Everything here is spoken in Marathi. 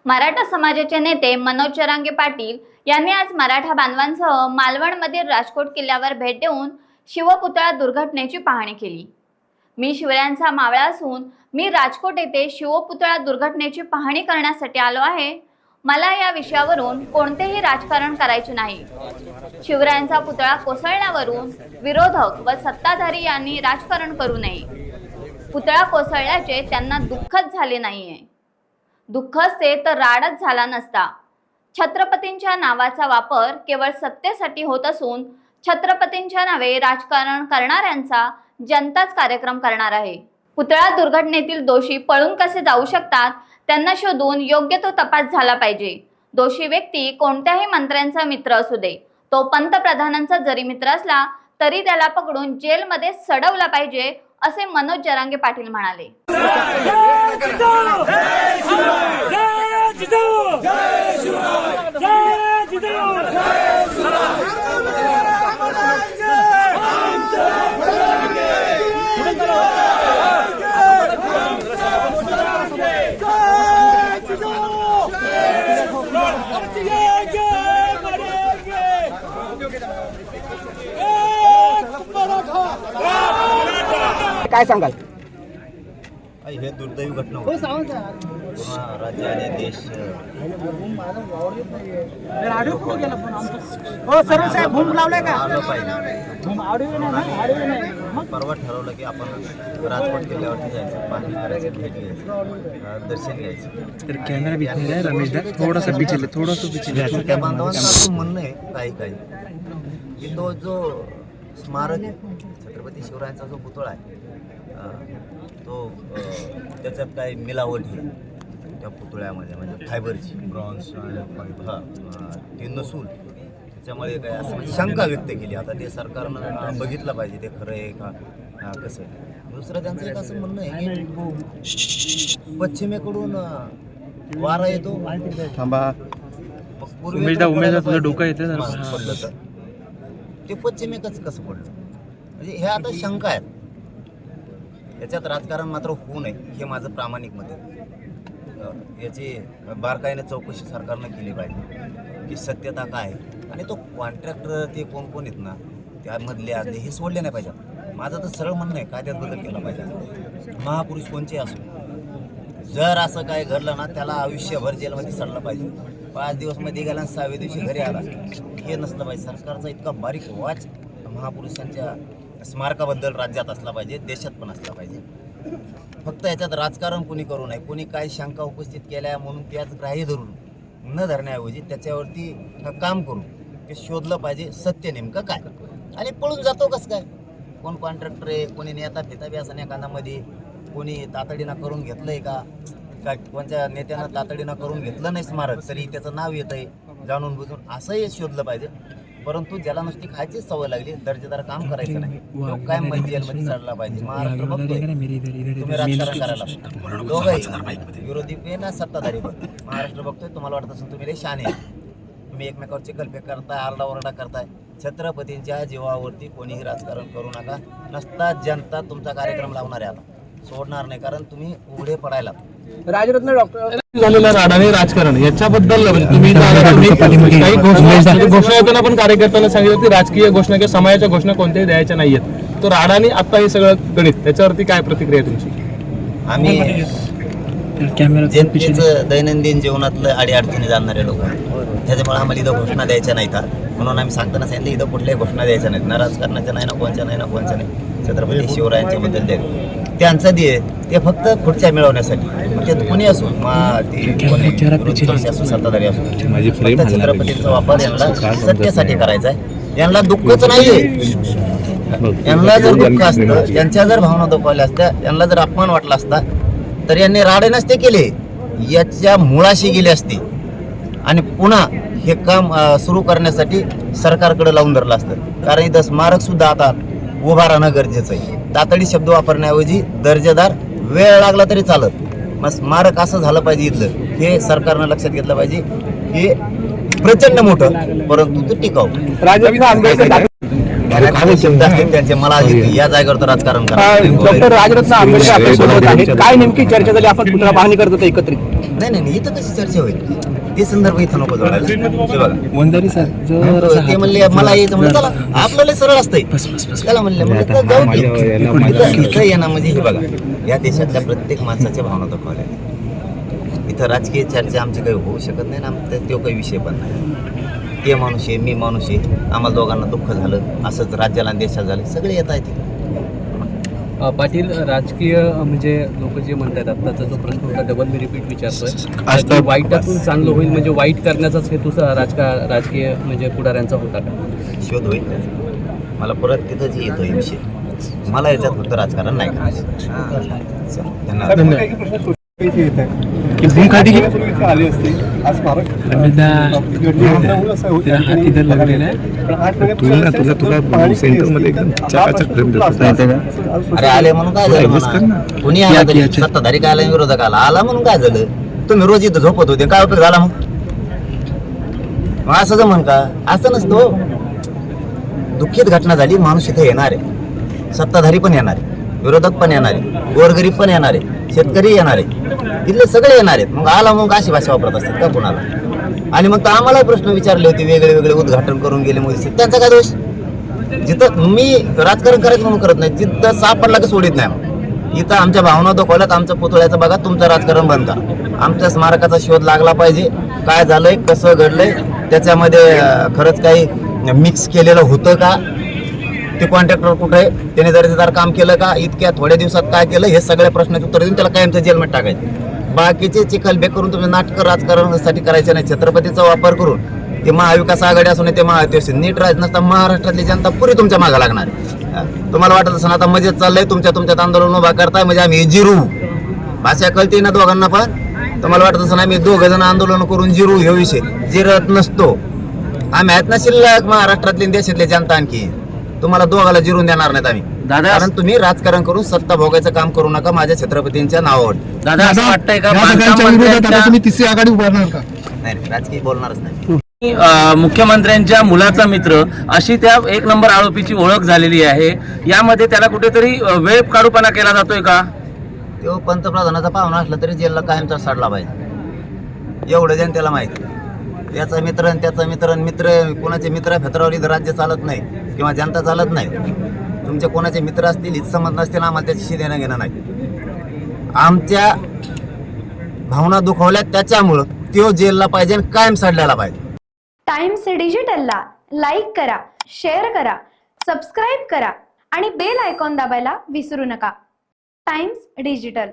मराठा समाजाचे नेते मनोज जरांगे पाटील यांनी आज मराठा बांधवांसह मालवणमधील राजकोट किल्ल्यावर भेट देऊन शिवपुतळा दुर्घटनेची पाहणी केली। मी शिवरायांचा मावळा असून मी राजकोट येथे शिवपुतळा दुर्घटनेची पाहणी करण्यासाठी आलो आहे। मला या विषयावरून कोणतेही राजकारण करायचे नाही। शिवरायांचा पुतळा कोसळण्यावरून विरोधक व सत्ताधारी यांनी राजकारण करू नये। पुतळा कोसळल्याचे त्यांना दुःखच झाले नाहीये। दुःख असते तर राडच झाला नसता। छत्रपतींच्या नावाचा वापर केवळ सत्तेसाठी होत असून छत्रपतींच्या नावे राजकारण करणाऱ्यांचा जनताच कार्यक्रम करणार आहे। पुतळा दुर्घटनेतील दोषी पळून कसे जाऊ शकतात त्यांना शोधून योग्य तो तपास झाला पाहिजे। दोषी व्यक्ती कोणत्याही मंत्र्यांचा मित्र असू दे, तो पंतप्रधानांचा जरी मित्र असला तरी त्याला पकडून जेलमध्ये सडवला पाहिजे, असे मनोज जरांगे पाटील म्हणाले। काय सांगाल? हे दुर्दैवी घटना होती। राज्य आणि देश परवा ठरवलं की आपण राजकोट किल्ल्यावरती जायचं, पाहणी करायचं, भेट घ्यायचं, दर्शन घ्यायचं। तर कॅमेरा भी नाही रमेश दा, थोडासा पिछले त्या बांधवांचं असं म्हणणं आहे काही की तो जो स्मारक आहे, छत्रपती शिवरायांचा जो पुतळा आहे तो त्याच्यात काही मिलावट आहे त्या पुतळ्यामध्ये, म्हणजे फायबरची ब्रॉन्झ ते नसून त्याच्यामुळे काय असं म्हणजे शंका व्यक्त केली। आता ते सरकारनं बघितलं पाहिजे ते खरं आहे का कसं आहे। दुसरं त्यांचं एक असं म्हणणं आहे की पश्चिमेकडून वारा येतो, थांबा तुझं डोकं येतं पडलं तर ते पश्चिमेकच कसं पडलं, म्हणजे हे आता शंका आहेत। याच्यात राजकारण मात्र होऊ नये हे माझं प्रामाणिक मत आहे। याची बारकाईने चौकशी सरकारनं केली पाहिजे की सत्यता काय आहे, आणि तो कॉन्ट्रॅक्टर ते कोण कोण आहेत ना त्यामधले आदले हे सोडले नाही पाहिजे। माझं तर सरळ म्हणणं आहे कायद्यात बदल केला पाहिजे। महापुरुष कोणचे असो, जर असं काय घडलं ना त्याला आयुष्यभर जेलमध्ये सडलं पाहिजे। 5 दिवस मध्ये गेला आणि 6व्या दिवशी घरी आला हे नसलं पाहिजे। सरकारचा इतका बारीक वाच महापुरुषांच्या स्मारकाबद्दल राज्यात असला पाहिजे, देशात पण असला पाहिजे। फक्त याच्यात राजकारण कोणी करू नये। कोणी काय शंका उपस्थित केल्या म्हणून त्याच ग्राह्य धरून न धरण्याऐवजी त्याच्यावरती काम करून ते शोधलं पाहिजे सत्य नेमकं काय। आणि पळून जातो कसं काय, कोण कॉन्ट्रॅक्टर आहे, कोणी नेता फिता बी असं एखाद्यामध्ये कोणी तातडीनं करून घेतलंय का, काय कोणत्या नेत्यानं तातडीनं करून घेतलं नाही स्मारक तरी त्याचं नाव येत आहे जाणून बुजून, असंही शोधलं पाहिजे। परंतु ज्याला नुसती खायचीच सवय लागली, दर्जेदार काम करायचं नाही, तो काय म्हणजे जेलमध्ये चढला पाहिजे। महाराष्ट्र बघतोय तुम्ही राजकारण करायला दोघंही विरोधी पे ना सत्ताधारी पण महाराष्ट्र बघतोय। तुम्हाला वाटत असेल तुम्ही लय शहाणे आहे, तुम्ही एकमेकावर चिखलफेक करताय, आरडाओरडा करताय। छत्रपतींच्या जीवावरती कोणीही राजकारण करू नका। नसता जनता तुमचा कार्यक्रम लावणार आहे, आता सोडणार नाही, कारण तुम्ही उघडे पडायला। राजरत्न डॉक्टर झालेलं राडाने राजकारण याच्याबद्दल तुम्ही काही घोषणा देताना पण कार्यकर्त्यांना सांगितलं की राजकीय घोषणा किंवा समाजाच्या घोषणा कोणत्याही द्यायच्या नाहीयेत, तो राडाने आता हे सगळं गणित, त्याच्यावरती काय प्रतिक्रिया तुमची? आम्ही जनतेचं दैनंदिन जीवनातलं अडीअडचणी जाणणारे लोक आहेत, त्याच्यामुळे आम्हाला इथं घोषणा द्यायच्या नाही का म्हणून आम्ही सांगताना सांगितलं इथं कुठल्याही घोषणा द्यायच्या नाहीत, ना राजकारणाच्या नाही, ना कोणच्या नाही, ना कोणच्या नाही। छत्रपती शिवरायांच्या बद्दल त्यांचं ध्येय ते फक्त खुर्च्या मिळवण्यासाठी, मग ते कुणी असो, असो सत्ताधारी असो, फक्त छत्रपतींचा वापर यांना सत्तेसाठी करायचा आहे। यांना दुःखच नाहीये, यांना जर दुःख असतं, यांच्या जर भावना दुखावल्या असत्या, यांना जर अपमान वाटला असता तर यांनी राडे नसते केले, याच्या मुळाशी गेले असते आणि पुन्हा हे काम सुरू करण्यासाठी सरकारकडे लावून धरलं असतं। कारण इथं स्मारक सुद्धा आता उभा राहणं गरजेचं आहे। तातडी शब्द वापरण्याऐवजी दर्जेदार वेळ लागला तरी चालत, मग स्मारक असं झालं पाहिजे इथलं, हे सरकारनं लक्षात घेतलं पाहिजे। हे प्रचंड मोठं परंतु ते टिकाऊ शब्द असतील त्यांचे, मला या जागेवर तर राजकारण करा। डॉक्टर राजरत्न आंबेडकर आपल्यासोबत आहेत, काय नेमकी चर्चा झाली? आपण पुतळा पाहणी करत होतो एकत्रित। नाही इथं कशी चर्चा होईल ते संदर्भ इथं नको जोडायला. हे बघा वंदारी सर ते म्हणले मला यायचं म्हणलं चला आपल्याला सरळ असतंय त्याला म्हणले म्हणलं जाऊ की. इथं येणं म्हणजे हे बघा या देशातल्या प्रत्येक माणसाच्या भावना दाखवल्या. इथं राजकीय चर्चा आमची काही होऊ शकत नाही ना तो काही विषय पण नाही. ते माणूस आहे मी माणूस आहे आम्हाला दोघांना दुःख झालं असंच राज्याला आणि देशाला झालं सगळे येत आहेत. पाटील राजकीय म्हणजे लोक जे म्हणतात आत्ताचा जो प्रश्न होता डबल मी रिपीट विचारतोय की वाईटातून चांगलं होईल म्हणजे वाईट करण्याचाच हेतू राजकीय म्हणजे पुढाऱ्यांचा होता का? शोध होईल त्याचा. मला परत तिथंच येतो हे विषय मला याच्यात फक्त राजकारण नाही करायचं. धन्यवाद. आले असते आज अरे आले म्हणून काय झालं म्हणा? कोणी आला तरी सत्ताधारी काय आला विरोधक आला म्हणून काय झालं? तुम्ही रोज इथं झोपत होते काय उपयोग झाला मग असं जमन का? असं नसतो. दुःखित घटना झाली माणूस इथे येणार आहे सत्ताधारी पण येणार आहे विरोधक पण येणार आहे गोरगरीब पण येणार आहे शेतकरी येणार आहे इथले सगळे येणार आहेत. मग आला मग अशी भाषा वापरत असतात का कोणाला? आणि मग तर आम्हाला प्रश्न विचारले होते वेगळे वेगळे उद्घाटन करून गेले मोदी त्यांचा काय दोष? जिथं मी राजकारण करायचं म्हणून करत नाही जिथं सापडला की सोडित नाही. इथं आमच्या भावना दाखवल्यात आमच्या पुतळ्याचं बघा तुमचं राजकारण बंद करा. आमच्या स्मारकाचा शोध लागला पाहिजे काय झालंय कसं घडलंय त्याच्यामध्ये खरंच काही मिक्स केलेलं होतं का ते कॉन्ट्रॅक्टर कुठे आहे त्याने दर्जेदार काम केलं का इतक्या थोड्या दिवसात काय केलं हे सगळ्या प्रश्नाचे उत्तर देऊन त्याला कायमचं जेलमध्ये टाकायचं. बाकीचे चिखलबेक करून तुम्ही नाटकं राजकारणासाठी करायचे नाही. छत्रपतीचा वापर करून ते महाविकास आघाडी असून ते महायुती असेल नीट राहायचं नसता महाराष्ट्रातली जनता पुरी तुमच्या मागं लागणार. तुम्हाला वाटत असं आता मजेत चाललंय तुमच्यात आंदोलन उभा करताय म्हणजे आम्ही जिरू भाषा कळते ना दोघांना पण. तुम्हाला वाटत असं आम्ही दोघं जण आंदोलन करून जिरू हे विषय जिरत नसतो. आम्ही आहेत ना शिल्लक महाराष्ट्रातली देशातली जनता आणखी तुम्हाला दोघाला जिरून देणार नाहीत आम्ही. कारण तुम्ही राजकारण करून सत्ता भोगायचं काम करू नका माझ्या छत्रपतींच्या नावावर. दादा असं वाटतंय का तुम्ही तिसरी आघाडी उभारणार का? नाही राजकीय बोलणारच नाही. मुख्यमंत्र्यांच्या मुलाचा मित्र अशी त्या एक नंबर आरोपीची ओळख झालेली आहे. यामध्ये त्याला कुठेतरी वेळ काढूपणा केला जातोय का? तो पंतप्रधानाचा पाहुणा असला तरी जेलला कायमचा साडला पाहिजे एवढं जनतेला माहिती. त्याचा मित्र आणि त्याचा मित्र कोणाचे मित्र फेतरावर इथं राज्य चालत नाही किंवा जनता चालत नाही. तुमचे कोणाचे मित्र असतील हितसंबंध नसतील आम्हाला त्याच्याशी देणं घेणं नाही. आमच्या भावना दुखावल्या त्याच्यामुळं तो जेलला पाहिजे आणि कायम साडल्याला पाहिजे. टाइम्स डिजिटलला लाईक करा शेअर करा सबस्क्राईब करा आणि बेल आयकॉन दाबायला विसरू नका. Times digital